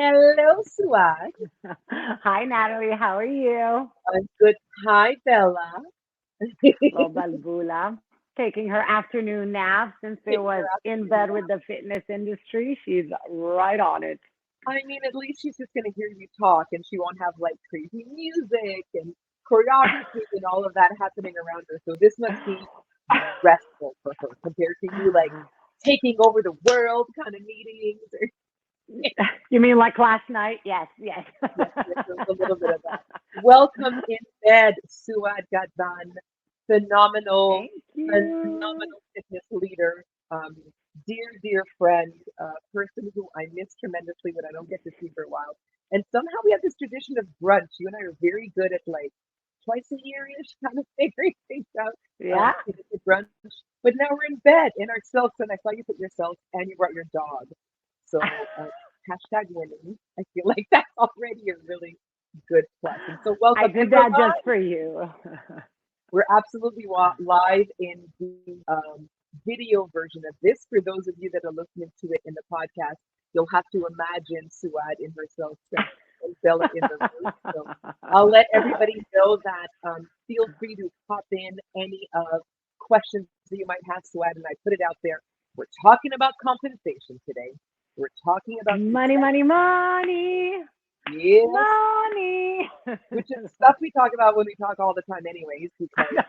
Hello, Suad. Hi, Natalie. How are you? I'm good. Hi, Bella. Little Balbula taking her afternoon nap since it Taking was her out in to bed dinner. with the fitness industry. She's right on it. I mean, at least she's just going to hear you talk and she won't have like crazy music and choreography and all of that happening around her. So this must be restful for her compared to you like taking over the world kind of meetings. Or, You mean like last night? Yes, yes. yes, yes, there's a little bit of that. Welcome in bed, Suad Ghabdan, phenomenal, Thank you. phenomenal fitness leader, dear friend, person who I miss tremendously when I don't get to see for a while. And somehow we have this tradition of brunch. You and I are very good at like twice a year-ish kind of figuring things out Yeah. to get to brunch. But now we're in bed in our silks, and I saw you put your silks and you brought your dog. So hashtag winning. I feel like that's already a really good plus. And so I welcome. And did that just for you. we're absolutely live in the video version of this. For those of you that are listening to it in the podcast, you'll have to imagine Suad in herself and Bella in the room. So I'll let everybody know that feel free to pop in any of questions that you might have, Suad, and I put it out there. We're talking about compensation today. We're talking about Money, success. money, money, Yes, money. which is stuff we talk about when we talk all the time, anyways, because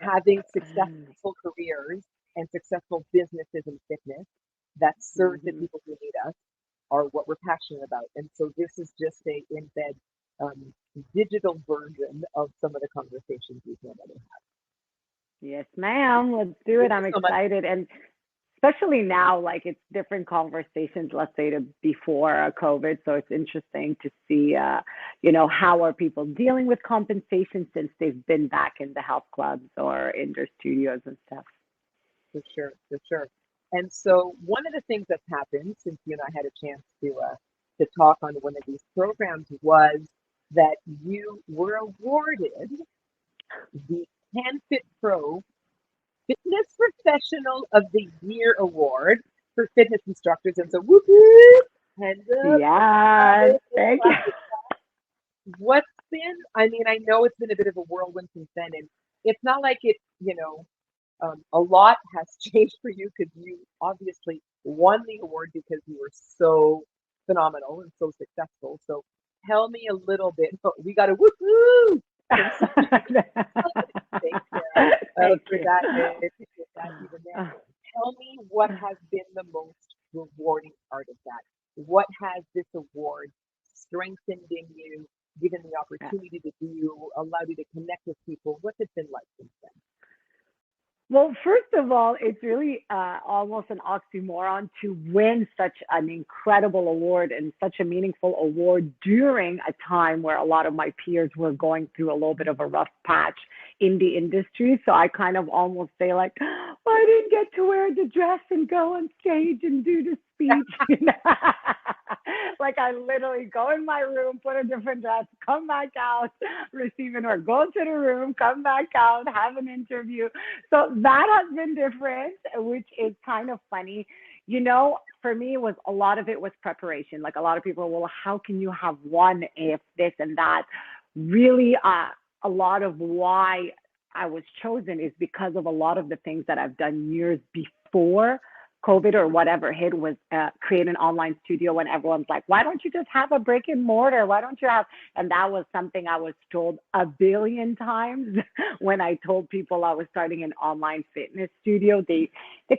having successful careers and successful businesses in fitness that serve the Mhm. people who need us are what we're passionate about. And so this is just a embed digital version of some of the conversations we've had. Yes, ma'am. Let's do it. Thank I'm you so much. excited. And especially now, like it's different conversations, let's say to before COVID. So it's interesting to see, how are people dealing with compensation since they've been back in the health clubs or in their studios and stuff. For sure, for sure. And so one of the things that's happened since you and I had a chance to talk on one of these programs was that you were awarded the CanFit Pro Fitness Professional of the Year Award for fitness instructors. And so whoop whoop, hands up, Yes, thank you. clap it. What's been, I mean, I know it's been a bit of a whirlwind since then, and it's not like it, a lot has changed for you because you obviously won the award because you were so phenomenal and so successful. So tell me a little bit. We got a woohoo from somebody. Thank you Thank for you. that. I appreciate that even there. Tell me what has been the most rewarding part of that. What has this award strengthened in you, given the opportunity to do, allowed you to connect with people? What's it been like since then? Well, first of all, it's really almost an oxymoron to win such an incredible award and such a meaningful award during a time where a lot of my peers were going through a little bit of a rough patch in the industry. So I kind of almost say like, well, I didn't get to wear the dress and go on stage and do the speech. Like I literally go in my room, put a different dress, come back out, receive an or go to the room, come back out, have an interview. So that has been different, which is kind of funny. For me, it was a lot of it was preparation. Like a lot of people, well, how can you have one if this and that? Really, a lot of why I was chosen is because of a lot of the things that I've done years before COVID or whatever hit was create an online studio when everyone's like, why don't you just have a brick and mortar? Why don't you have? And that was something I was told a billion times when I told people I was starting an online fitness studio. They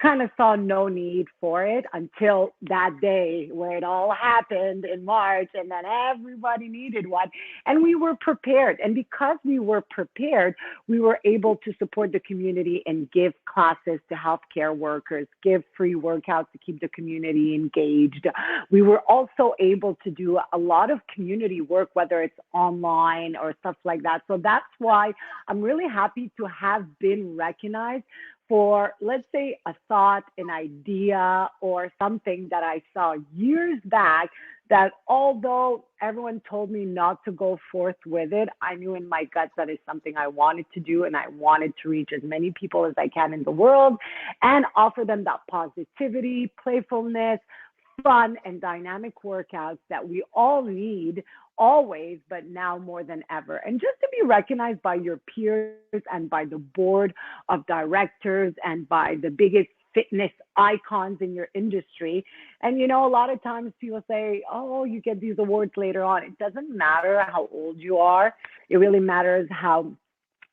kind of saw no need for it until that day where it all happened in March, and then everybody needed one, and we were prepared. And because we were prepared, we were able to support the community and give classes to healthcare workers, give free workouts to keep the community engaged. We were also able to do a lot of community work, whether it's online or stuff like that. So that's why I'm really happy to have been recognized for, let's say, a thought, an idea, or something that I saw years back that although everyone told me not to go forth with it, I knew in my guts that is something I wanted to do and I wanted to reach as many people as I can in the world and offer them that positivity, playfulness, fun and dynamic workouts that we all need always, but now more than ever. And just to be recognized by your peers and by the board of directors and by the biggest fitness icons in your industry. And a lot of times people say, oh, you get these awards later on. It doesn't matter how old you are. It really matters how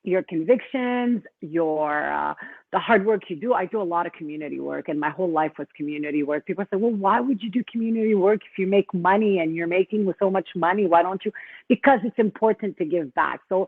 your convictions, your the hard work you do. I do a lot of community work, and my whole life was community work. People say, well, why would you do community work if you make money and you're making so much money? Why don't you? Because it's important to give back. So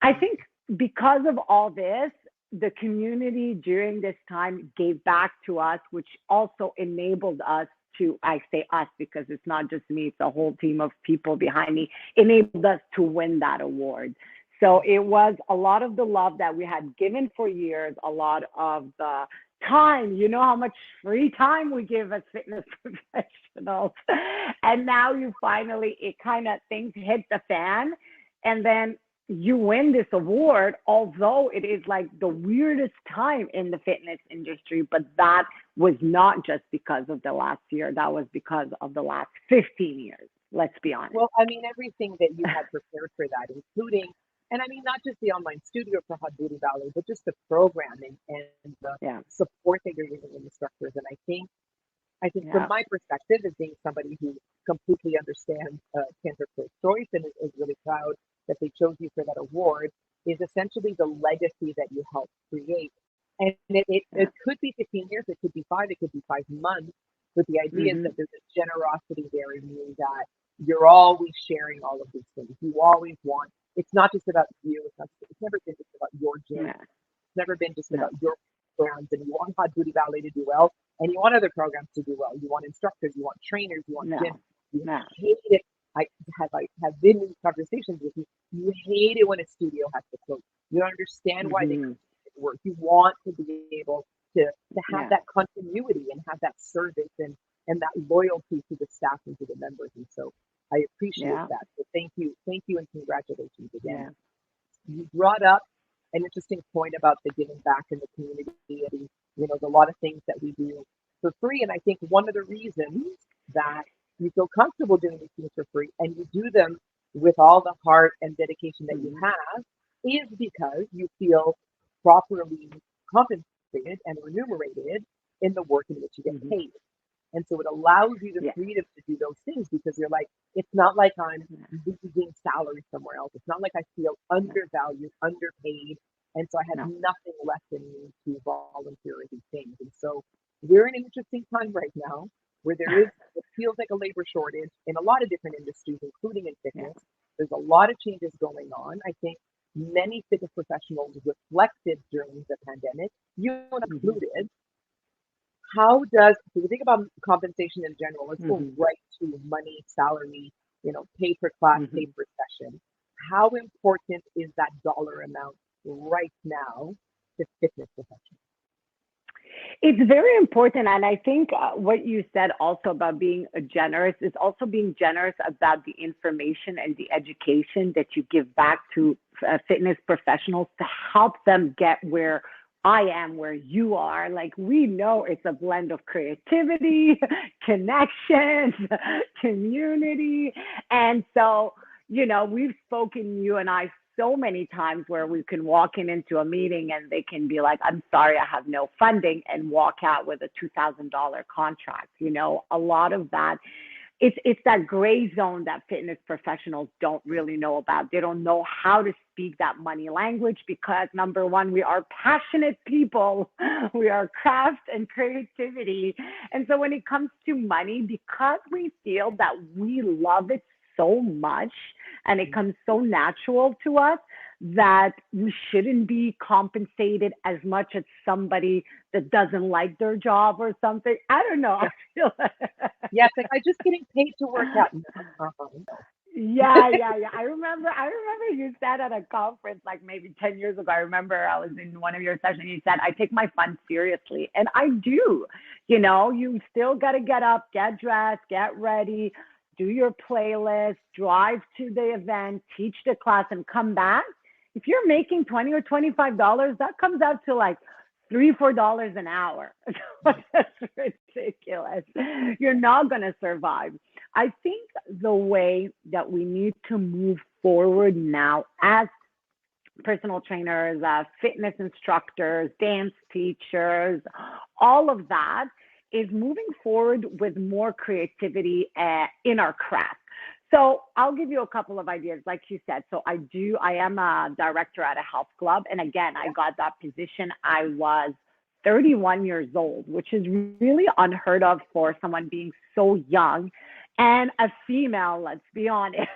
I think because of all this, the community during this time gave back to us, which also enabled us to, I say us because it's not just me, it's a whole team of people behind me, enabled us to win that award. So it was a lot of the love that we had given for years, a lot of the time, how much free time we give as fitness professionals. And now it kind of things hit the fan, and then you win this award, although it is like the weirdest time in the fitness industry, but that was not just because of the last year. That was because of the last 15 years. Let's be honest. Well, everything that you had prepared for that, including, and not just the online studio for Hot Booty Ballet, but just the programming and the support that you're giving instructors. And I think from my perspective, as being somebody who completely understands Cancer First Choice and is really proud that they chose you for that award, is essentially the legacy that you helped create. And it could be 15 years, it could be 5, it could be 5 months, but the idea is that there's a generosity there in you, that you're always sharing all of these things. You always want, it's not just about you, it's never been just about your gym. It's never been just about your programs, and you want Hot Booty Ballet to do well, and you want other programs to do well. You want instructors, you want trainers, you want gyms. You hate it. I have been in conversations with you. You hate it when a studio has to close. You don't understand why they work. You want to be able to have that continuity and have that service and that loyalty to the staff and to the members. And so I appreciate that. So thank you, and congratulations again. You brought up an interesting point about the giving back in the community and a lot of things that we do for free. And I think one of the reasons that you feel comfortable doing these things for free and you do them with all the heart and dedication that you have is because you feel properly compensated and remunerated in the work in which you get paid. And so it allows you the freedom to do those things because you're like, it's not like I'm losing salary somewhere else. It's not like I feel undervalued, underpaid. And so I have nothing left in me to volunteer or these things. And so we're in an interesting time right now where it feels like a labor shortage in a lot of different industries, including in fitness. There's a lot of changes going on. I think many fitness professionals reflected during the pandemic, you included. How does, so we think about compensation in general, let's go right to money, salary, pay per class, pay per session. How important is that dollar amount right now to fitness professionals? It's very important. And I think what you said also about being generous is also being generous about the information and the education that you give back to fitness professionals to help them get where I am, where you are. Like, we know it's a blend of creativity, connections, community. And so, we've spoken, you and I, so many times where we can walk into a meeting and they can be like, I'm sorry, I have no funding, and walk out with a $2,000 contract. A lot of that, it's that gray zone that fitness professionals don't really know about. They don't know how to speak that money language because, number one, we are passionate people. We are craft and creativity. And so when it comes to money, because we feel that we love it so much and it comes so natural to us, that we shouldn't be compensated as much as somebody that doesn't like their job or something. I don't know. I feel yes, like I'm just getting paid to work out. Yeah. I remember you said at a conference like maybe 10 years ago. I remember I was in one of your sessions. You said, I take my fun seriously. And I do. You still got to get up, get dressed, get ready, do your playlist, drive to the event, teach the class, and come back. If you're making $20 or $25, that comes out to like $3, $4 an hour. That's ridiculous. You're not going to survive. I think the way that we need to move forward now as personal trainers, fitness instructors, dance teachers, all of that is moving forward with more creativity in our craft. So I'll give you a couple of ideas, like you said. So I am a director at a health club. And again, I got that position. I was 31 years old, which is really unheard of for someone being so young and a female, let's be honest,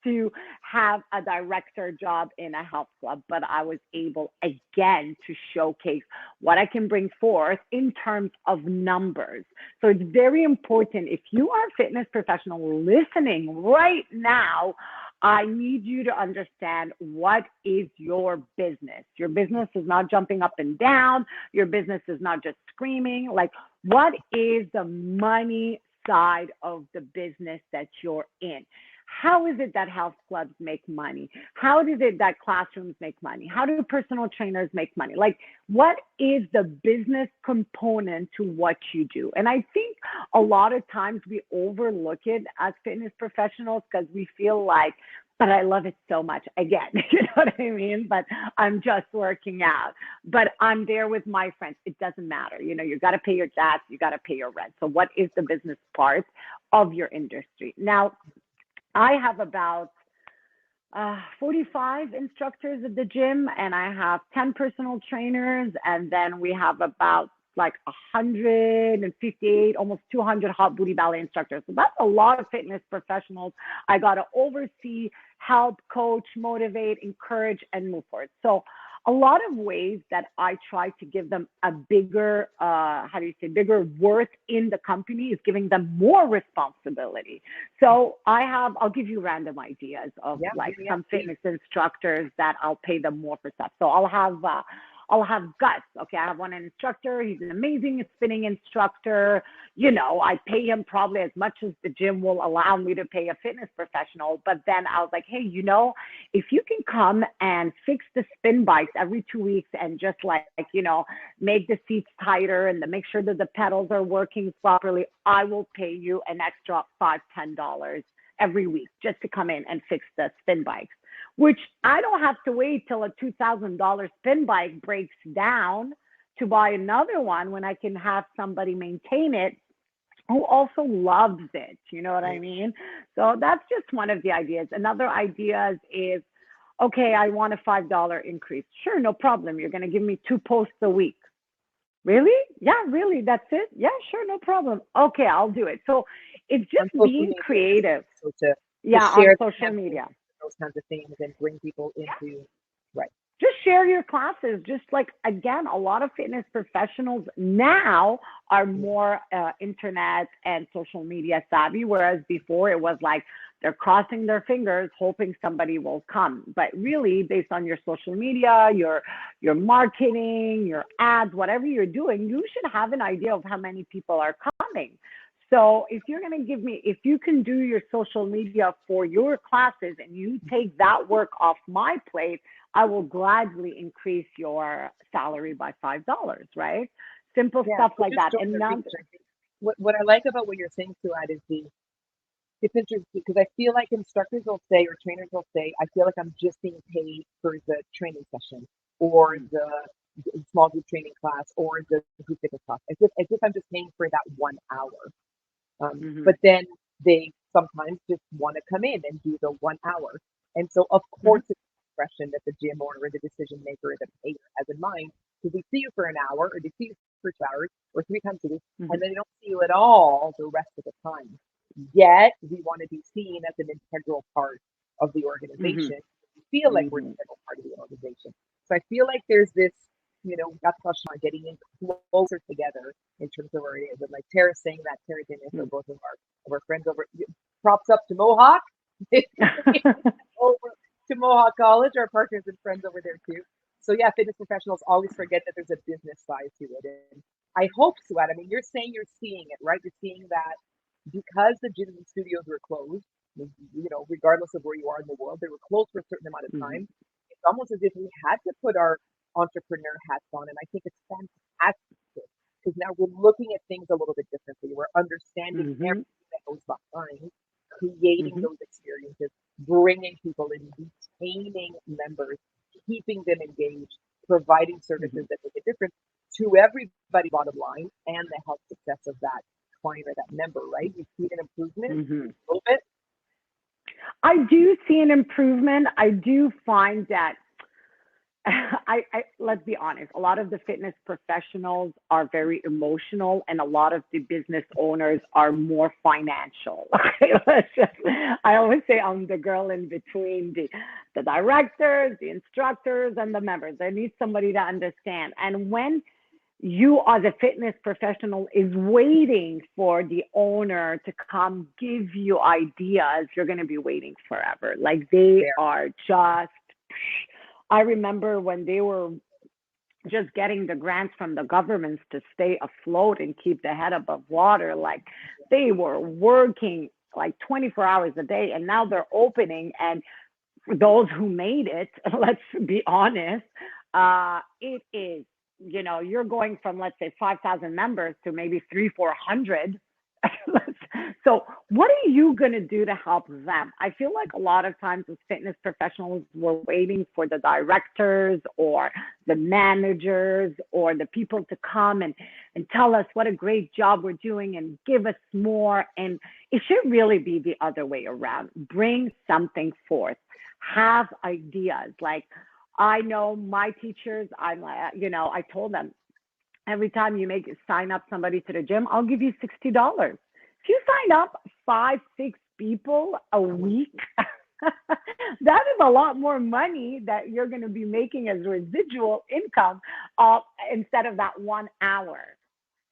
to have a director job in a health club. But I was able again to showcase what I can bring forth in terms of numbers. So it's very important. If you are a fitness professional listening right now, I need you to understand what is your business. Your business is not jumping up and down. Your business is not just screaming. Like, what is the money side of the business that you're in? How is it that health clubs make money? How is it that classrooms make money? How do personal trainers make money? Like, what is the business component to what you do? And I think a lot of times we overlook it as fitness professionals because we feel like, but I love it so much. Again, you know what I mean? But I'm just working out. But I'm there with my friends. It doesn't matter. You know, you got to pay your gas. You got to pay your rent. So what is the business part of your industry? Now, I have about 45 instructors at the gym, and I have 10 personal trainers, and then we have about like 158, almost 200 hot booty ballet instructors. So that's a lot of fitness professionals I got to oversee, help, coach, motivate, encourage, and move forward. So a lot of ways that I try to give them a bigger, bigger worth in the company is giving them more responsibility. So I'll give you random ideas of some fitness instructors that I'll pay them more for stuff. So I'll have Gus. Okay, I have one instructor. He's an amazing spinning instructor. You know, I pay him probably as much as the gym will allow me to pay a fitness professional. But then I was like, hey, you know, if you can come and fix the spin bikes every 2 weeks and just make the seats tighter and make sure that the pedals are working properly, I will pay you an extra $5, $10 every week just to come in and fix the spin bikes, which I don't have to wait till a $2,000 spin bike breaks down to buy another one when I can have somebody maintain it who also loves it. You know what I mean? So that's just one of the ideas. Another idea is, okay, I want a $5 increase. Sure, no problem. You're going to give me 2 posts a week. Really? Yeah, really. That's it? Yeah, sure, no problem. Okay, I'll do it. So it's just being creative. So on social media. Those kinds of things and bring people into, right. Just share your classes. Just like, again, a lot of fitness professionals now are more internet and social media savvy, whereas before it was like they're crossing their fingers, hoping somebody will come. But really, based on your social media, your marketing, your ads, whatever you're doing, you should have an idea of how many people are coming. So if you're going to if you can do your social media for your classes and you take that work off my plate, I will gladly increase your salary by $5, right? Simple stuff like that. And now, what I like about what you're saying, Suaad, is it's interesting because I feel like instructors will say, or trainers will say, I feel like I'm just being paid for the training session or the small group training class or the group fitness class, as if I'm just paying for that 1 hour. But then they sometimes just want to come in and do the 1 hour. And so, of course, it's a question that the gym owner or the decision maker or the payer has in mind. Do they see you for an hour or do they see you for 2 hours or 3 times a week? And then they don't see you at all the rest of the time. Yet, we want to be seen as an integral part of the organization. We feel like we're an integral part of the organization. So I feel like there's this, we got touched on getting in closer together in terms of our areas. And like Tara's saying that, Tara Dennis, or both of our friends over, props up to Mohawk, over to Mohawk College, our partners and friends over there too. So yeah, fitness professionals always forget that there's a business side to it. And I hope, Suaad, you're saying you're seeing it, right? You're seeing that because the gyms and studios were closed, regardless of where you are in the world, they were closed for a certain amount of time. It's almost as if we had to put our entrepreneur hats on, and I think it's fantastic because now we're looking at things a little bit differently. We're understanding Mhm. everything that goes behind creating Mhm. those experiences, bringing people in, retaining members, keeping them engaged, providing services Mhm. that make a difference to everybody's bottom line and the health success of that client or that member, right? You see an improvement Mhm. a little bit. I do see an improvement. I do find that let's be honest, a lot of the fitness professionals are very emotional, and a lot of the business owners are more financial. Okay, I always say I'm the girl in between the directors, the instructors, and the members. I need somebody to understand. And when you as a fitness professional is waiting for the owner to come give you ideas, you're going to be waiting forever. Like they There. are just, I remember when they were just getting the grants from the governments to stay afloat and keep the head above water, like they were working like 24 hours a day, and now they're opening. And for those who made it, let's be honest, it is, you're going from, let's say, 5,000 members to maybe three, 400. So what are you going to do to help them? I feel like a lot of times as fitness professionals, we're waiting for the directors or the managers or the people to come and tell us what a great job we're doing and give us more. And it should really be the other way around. Bring something forth. Have ideas. Like, I know my teachers, I told them, every time you sign up somebody to the gym, I'll give you $60. If you sign up 5, 6 people a week, that is a lot more money that you're going to be making as residual income instead of that 1 hour.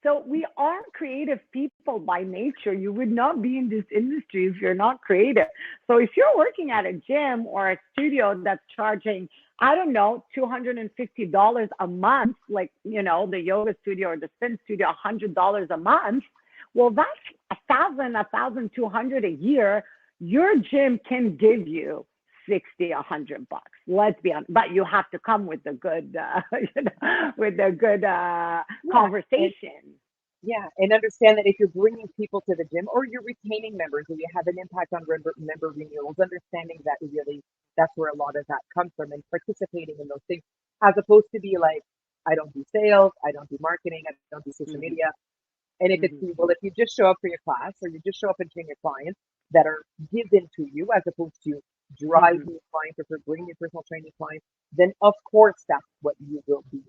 So we are creative people by nature. You would not be in this industry if you're not creative. So if you're working at a gym or a studio that's charging, I don't know, $250 a month, like, the yoga studio or the spin studio, $100 a month. Well, that's 1,000, 1,200 a year. Your gym can give you 60, $100. Let's be honest, but you have to come with the good, with the good Yeah. And conversation. yeah, and understand that if you're bringing people to the gym or you're retaining members or you have an impact on member renewals, understanding that really that's where a lot of that comes from and participating in those things, as opposed to be like, I don't do sales, I don't do marketing, I don't do social Hmm. media. And if it's, Hmm. well, if you just show up for your class or you just show up and train your clients that are given to you as opposed to drive Hmm. new clients or for bring your personal training clients, then of course that's what you will be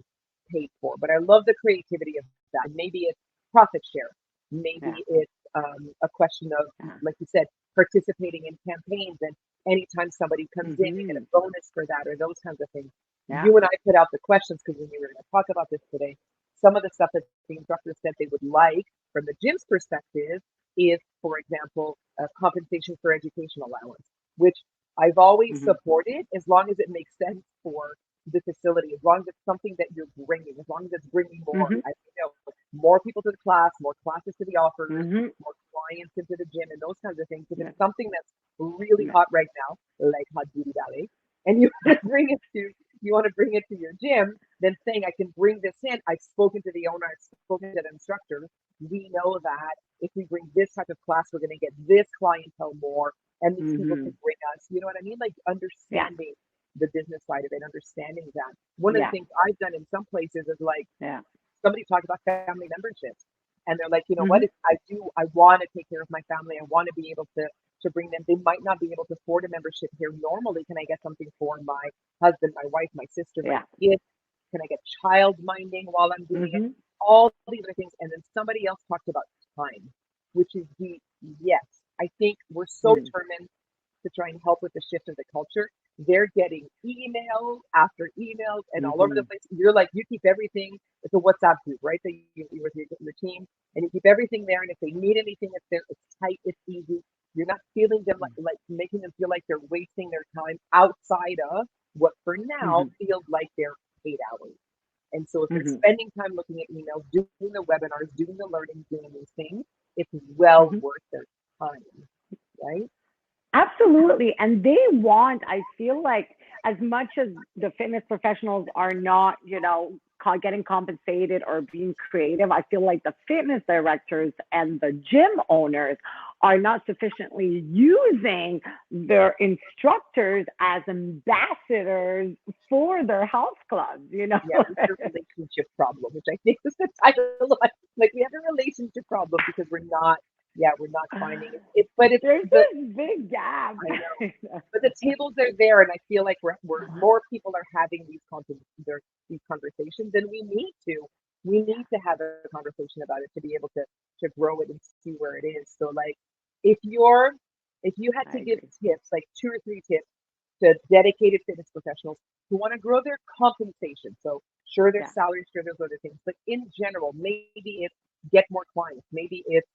paid for. But I love the creativity of that. Maybe it's profit share. Yeah. Maybe it's a question of, Yeah. like you said, participating in campaigns and anytime somebody comes in, you get Hmm. a bonus for that or those kinds of things. Yeah. You and I put out the questions because we were going to talk about this today. Some of the stuff that the instructors said they would like from the gym's perspective is, for example, compensation for education allowance, which I've always Hmm. supported as long as it makes sense for the facility, as long as it's something that you're bringing, as long as it's bringing more, Hmm. more people to the class, more classes to the offers, Hmm. more clients into the gym, and those kinds of things. If Yeah. it's something that's really Yeah. hot right now, like hot beauty ballet, and you want to bring it to you want to bring it to your gym, then saying I can bring this in. I've spoken to the owner, I've spoken to the instructor. We know that if we bring this type of class, we're going to get this clientele more, and these people can Hmm. bring us. You know what I mean? Like Yeah. understanding the business side of it, understanding that. One of the Yeah. things I've done in some places is like Yeah. somebody talked about family memberships, and they're like, you know what? Hmm. If I want to take care of my family. I want to be able to bring them. They might not be able to afford a membership here normally. Can I get something for my husband, my wife, my sister, my Yeah. kids? Can I get child minding while I'm doing it? Hmm. All these other things. And then somebody else talked about time, which is the yes. I think we're so Hmm. determined to try and help with the shift of the culture. They're getting emails after emails and all over the Hmm. place. You're like, you keep everything. It's a WhatsApp group, right? That you with your team, and you keep everything there. And if they need anything, it's there. It's tight. It's easy. You're not feeling them like making them feel like they're wasting their time outside of what for now Hmm. feels like their 8 hours. And so if they're Hmm. spending time looking at emails, doing the webinars, doing the learning, doing these things, it's well Hmm. worth their time, right? Absolutely. And they want, I feel like, as much as the fitness professionals are not, getting compensated or being creative, I feel like the fitness directors and the gym owners are not sufficiently using their instructors as ambassadors for their health clubs, Yeah, it's a relationship problem, which I think is the title of it. Like we have a relationship problem because we're not finding it. But it's There's the this big gap. I know. But the tables are there, and I feel like we're more people are having these conversations, and we need to. We need to have a conversation about it to be able to grow it and see where it is. So like, if you're if you had I to give agree. tips, like 2 or 3 tips to dedicated fitness professionals who want to grow their compensation. So sure, there's Yeah, salaries, sure, there's other things, but in general, maybe it's get more clients, maybe it's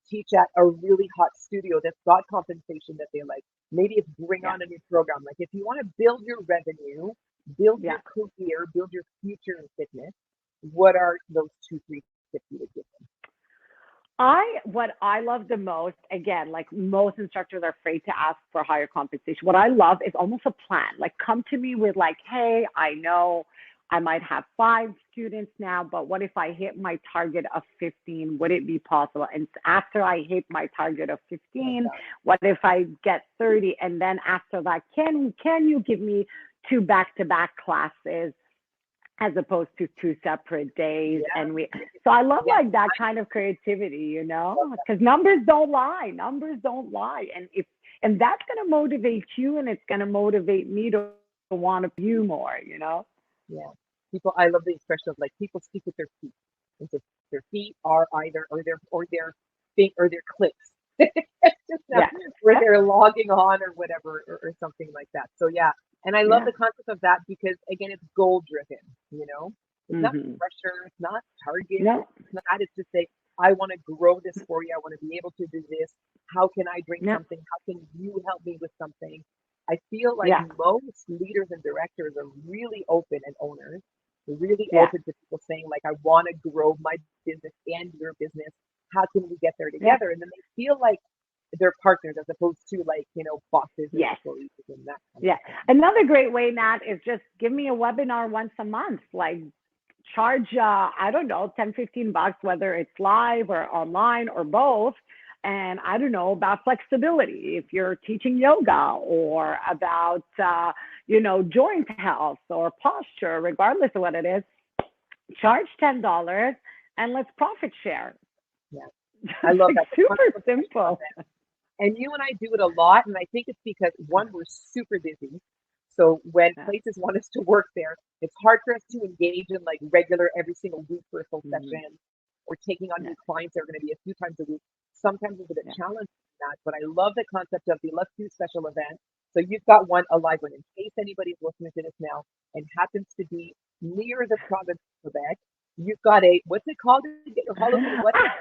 teach at a really hot studio that's got compensation that they like. Maybe it's bring yeah, on a new program. Like if you want to build your revenue, build yeah. your career, build your future in fitness, what are those 2, 3 tips you would give them? What I love the most, again, like most instructors are afraid to ask for higher compensation. What I love is almost a plan. Like come to me with like, hey, I know I might have 5 students now, but what if I hit my target of 15? Would it be possible? And after I hit my target of Like 15, that. what if I get 30? And then after that, can you give me 2 back-to-back classes as opposed to 2 separate days? Yeah, And so I love yeah, like that kind of creativity, because numbers don't lie. Numbers don't lie. And that's going to motivate you, and it's going to motivate me to want to you more. yeah. People, I love the expression of like people speak with their feet. And so their feet are either or their clicks. It's just Yeah. where Yep. they're logging on or whatever or something like that. So yeah, and I love Yeah. the concept of that because again, it's goal driven. It's not Mm-hmm. pressure, it's not target, No. it's not. It's just say I want to grow this for you. I want to be able to do this. How can I bring Yeah. something? How can you help me with something? I feel like Yeah. most leaders and directors are really open and owners, really Yeah. open to people saying like, I want to grow my business and your business. How can we get there Yeah. together? And then they feel like they're partners as opposed to like, bosses and Yes. employees and that kind of Yeah. thing. Another great way, Nat, is just give me a webinar once a month. Like charge, I don't know, 10, $15, whether it's live or online or both. And I don't know about flexibility. If you're teaching yoga or about, joint health or posture, regardless of what it is, charge $10 and let's profit share. Yeah. I It's love like that. The super concept of special simple. events. And you and I do it a lot. And I think it's because one, we're super busy. So when Yeah. places want us to work there, it's hard for us to engage in like regular every single week for a full Mm-hmm. session or taking on Yeah. new clients that are going to be a few times a week. Sometimes it's a bit Yeah. challenging that, but I love the concept of the let's do special events. So you've got one, a live one, in case anybody's listening to this now and happens to be near the province of Quebec. You've got what's it called? Get your Halloween, what is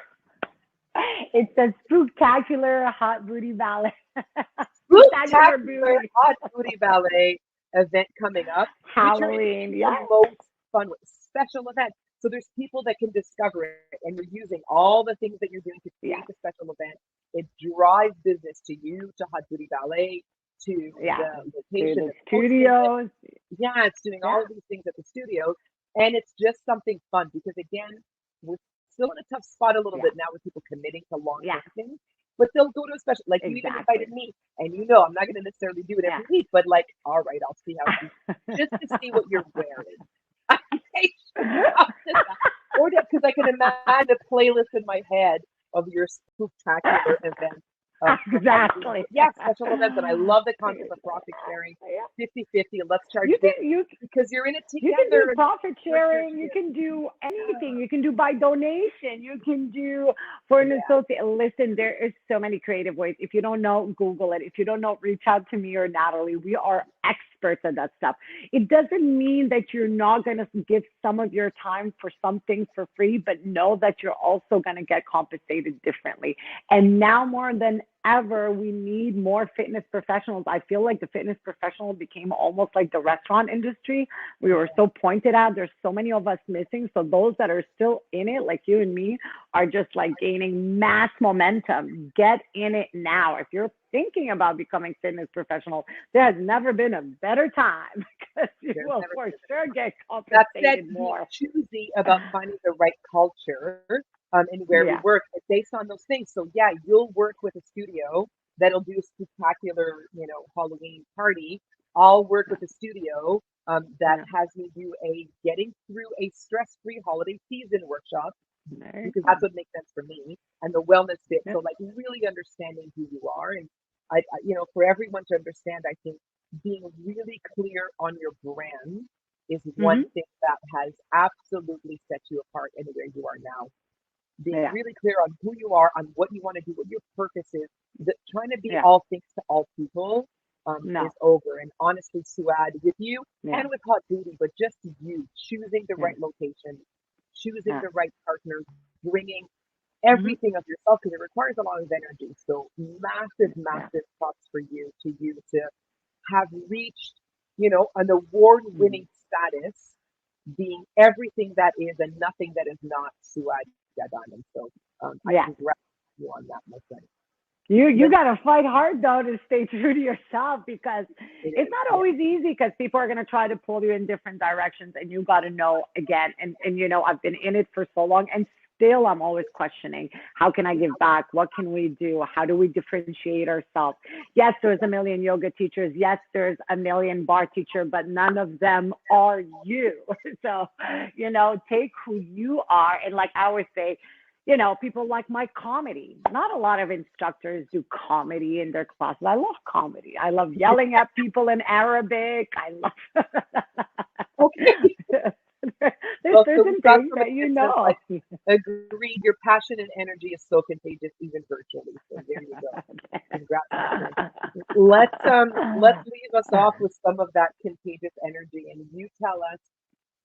It's a spectacular hot booty ballet. Spectacular Spooktacular booty. Hot Booty Ballet event coming up, which are Halloween. the Yeah. most fun special event. So there's people that can discover it, and you're using all the things that you're doing to Yeah. create the special event. It drives business to you, to Hot Booty Ballet, to Yeah. the To location the that's hosting it. studios. Yeah, it's doing Yeah. all of these things at the studios, and it's just something fun because again, we're still in a tough spot a little Yeah. bit now with people committing to Yeah. long-term things, but they'll go to a special. Like you even invited Exactly. me, and I'm not going to necessarily do it Yeah. every week, but like, all right, I'll see how just to see what you're wearing. I may show up to that, or because I can imagine a playlist in my head of your spectacular event for Halloween. Exactly. But yeah, special events, and I love the concept of profit sharing, Yeah. 50/50, and let's charge You this can you because you're in it You can do together and profit work here sharing. You together. can do Yeah, anything. You can do by donation. You can do for an yeah, associate. Listen, there is so many creative ways. If you don't know, Google it. If you don't know, reach out to me or Natalie. We are experts at that stuff. It doesn't mean that you're not going to give some of your time for something for free, but know that you're also going to get compensated differently. And now more than ever, we need more fitness professionals. I feel like the fitness professional became almost like the restaurant industry. We were so pointed at. There's so many of us missing. So those that are still in it, like you and me, are just like gaining mass momentum. Get in it now. If you're thinking about becoming fitness professional, there has never been a better time because you will for sure get That said, compensated being more. choosy about finding the right culture and where we Yeah. work based on those things. So yeah, you'll work with a studio that'll do a spectacular, Halloween party. I'll work with a studio that Yeah. has me do a getting through a stress-free holiday season workshop There you because go. that's what makes sense for me and the wellness bit. Yep. So like really understanding who you are and for everyone to understand, I think being really clear on your brand is one Mm-hmm. thing that has absolutely set you apart anywhere you are now. Being Yeah. really clear on who you are, on what you want to do, what your purpose is. Trying to be Yeah. all things to all people is No. over. And honestly, Suad, with you Yeah. and with Hot Booty, but just you choosing the Yeah. right location, choosing Yeah. the right partners, bringing Mm-hmm. everything of yourself because it requires a lot of energy. So massive, Yeah. massive props for you to have reached, an Mm-hmm. award-winning status, being everything that is and nothing that is not Suad Ghabdan. And so I Yeah. congratulate you on that, my friend. You Then got to fight hard though to stay true to yourself because it it's is, not yeah, always easy because people are going to try to pull you in different directions and you got to know again and I've been in it for so long and still I'm always questioning how can I give back, what can we do, how do we differentiate ourselves. Yes, there's a million yoga teachers, yes, there's a million bar teacher, but none of them are you. So take who you are, and like I always say, people like my comedy. Not a lot of instructors do comedy in their classes. I love comedy. I love yelling at people in Arabic. I love. okay. There's Well, so certain we've got things somebody that you that says know. like, agreed, your passion and energy is so contagious even virtually. So there you go. Congrats, my friend. Let's leave us off with some of that contagious energy, and you tell us.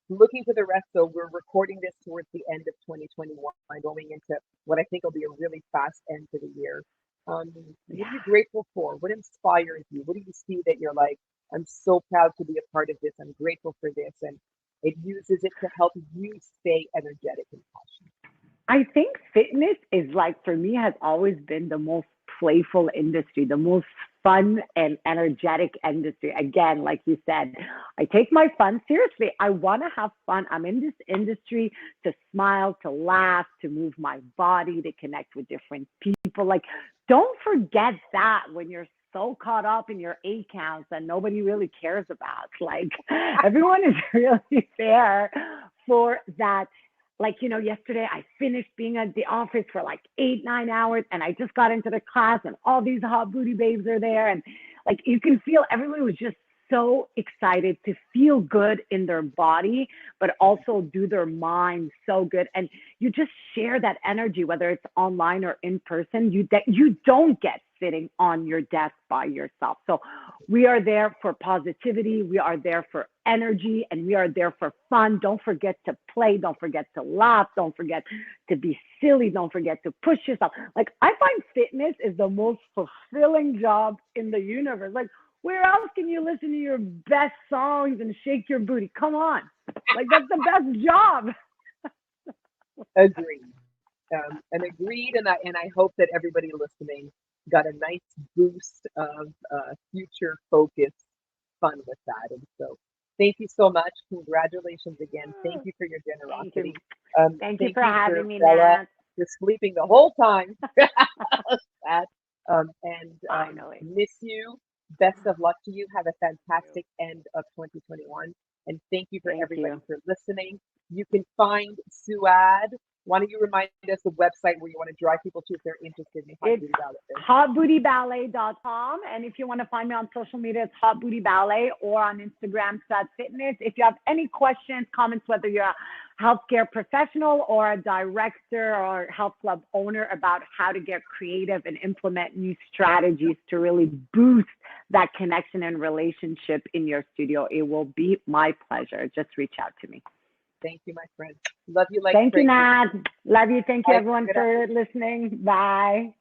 Looking to the rest, so we're recording this towards the end of 2021, going into what I think will be a really fast end to the year. What are Yeah. you grateful for? What inspires you? What do you see that you're like, I'm so proud to be a part of this. I'm grateful for this, and it uses it to help you stay energetic and passionate. I think fitness is like, for me, has always been the most playful industry, the most fun and energetic industry. Again, like you said, I take my fun seriously. I want to have fun. I'm in this industry to smile, to laugh, to move my body, to connect with different people. Like, don't forget that when you're so caught up in your eight counts that nobody really cares about. Like, everyone is really there for that. Like, yesterday I finished being at the office for like 8, 9 hours and I just got into the class and all these hot booty babes are there. And like, you can feel everyone was just so excited to feel good in their body, but also do their mind so good. And you just share that energy, whether it's online or in person, that you don't get sitting on your desk by yourself. So we are there for positivity. We are there for energy, and we are there for fun. Don't forget to play. Don't forget to laugh. Don't forget to be silly. Don't forget to push yourself. Like, I find fitness is the most fulfilling job in the universe. Like, where else can you listen to your best songs and shake your booty? Come on. Like, that's the best job. Agreed. And agreed, and I hope that everybody listening got a nice boost of future focus fun with that. And so, thank you so much. Congratulations again. Thank you for your Thank you. generosity. Thank you Thank for you for having me, Bella Nat. for sleeping the whole time. That and Finally. miss you. Best of luck to you. Have a fantastic end of 2021. And thank you for Thank everybody you. for listening. You can find Suad. Why don't you remind us the website where you want to drive people to if they're interested in Hot It's Booty Ballet? hotbootyballet.com. And if you want to find me on social media, it's Hot Booty Ballet, or on Instagram, Suads Fitness. If you have any questions, comments, whether you're a healthcare professional or a director or health club owner, about how to get creative and implement new strategies to really boost that connection and relationship in your studio, it will be my pleasure. Just reach out to me. Thank you, my friend. Love you like Thank you, crazy. Nat. Love you. Thank you, Bye. everyone, Good for listening. Bye.